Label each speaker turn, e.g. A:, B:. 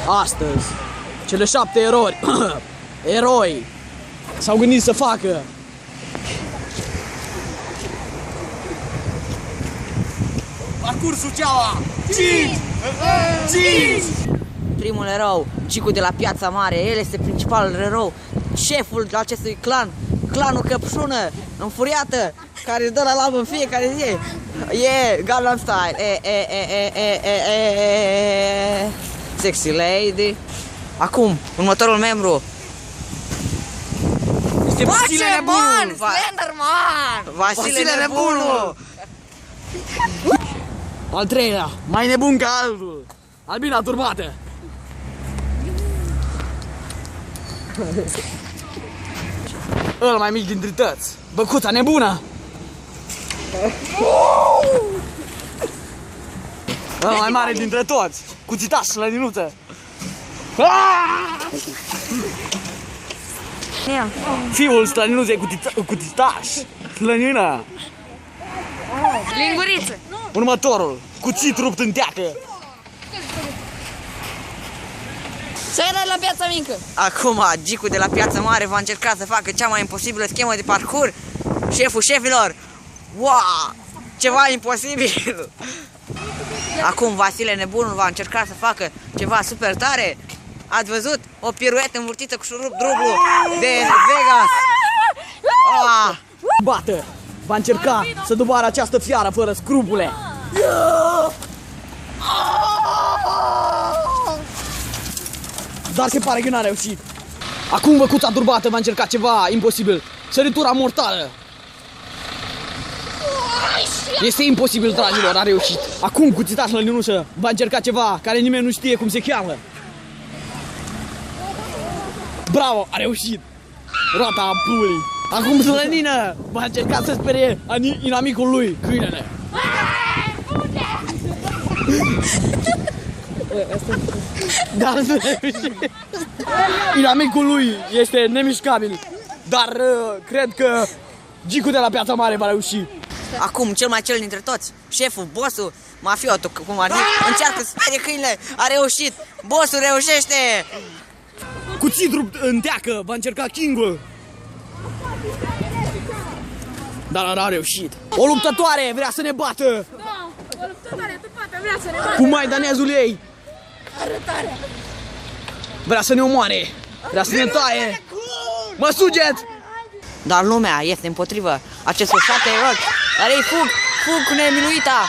A: Astăzi, cele 7 eroi s-au gândit să facă parcursul Ceaua 5!
B: Primul erou, Gicu de la Piața Mare, el este principalul erou, șeful acestui clan, clanul Căpșună, înfuriată, care dă la labă în fiecare zi. E Gangnam Style, sexy lady. Acum, următorul membru este Vasile Nebunul!
C: Slenderman!
B: Vasile Nebunul!
A: Al treilea, mai nebun ca altul, Albina Turbată. Ăla mai mic dintre toți, Băcuța Nebună. Ăla mai mare dintre toți, Cuțitaș Slăninuță. Fiul Slăninuței Cuțitaș Slănină.
C: Linguriță!
A: Următorul, Cuțit rupt în teacă.
C: Săra la Piața Mică!
B: Acum, Gicu de la Piața Mare va încerca să facă cea mai imposibilă schemă de parcurs. Șeful șefilor! Wow! Ceva imposibil! Acum, Vasile Nebunul va încerca să facă ceva super tare. Ați văzut? O piruetă învârtită cu șurup dublu de Vegas! Ah!
A: Bată, va încerca să doboare această fiară fără scrupule. Dar se pare că n-a reușit. Acum Băcuța Turbată va încerca ceva imposibil. Săritura mortală. Este imposibil, dragilor, a reușit. Acum Cuțitaș Slăninuță va încerca ceva care nimeni nu știe cum se cheamă. Bravo, a reușit. Roata a pulii. Acum Slănină va încerca să sperie inamicul lui, câinele. Dar nu reușit. Inamicul lui este nemișcabil. Dar cred că Gicu de la Piața Mare va reuși.
B: Acum, cel dintre toți, șeful, bossul, mafiotul, cum ar fi, încearcă să sperie câinele, a reușit, bossul reușește!
A: Cuțit rupt în teacă va încerca King-ul. Dar n-a reușit. O luptătoare vrea să ne bată.
C: Da, o luptătoare tupată vrea să ne bată.
A: Cu maidanezul ei.
C: Arătarea.
A: Vrea să ne omoare. Vrea să ne taie. Mă sugeți!
B: Dar lumea este împotrivă acestor 7 eroi, dar ei fug cu nemiluita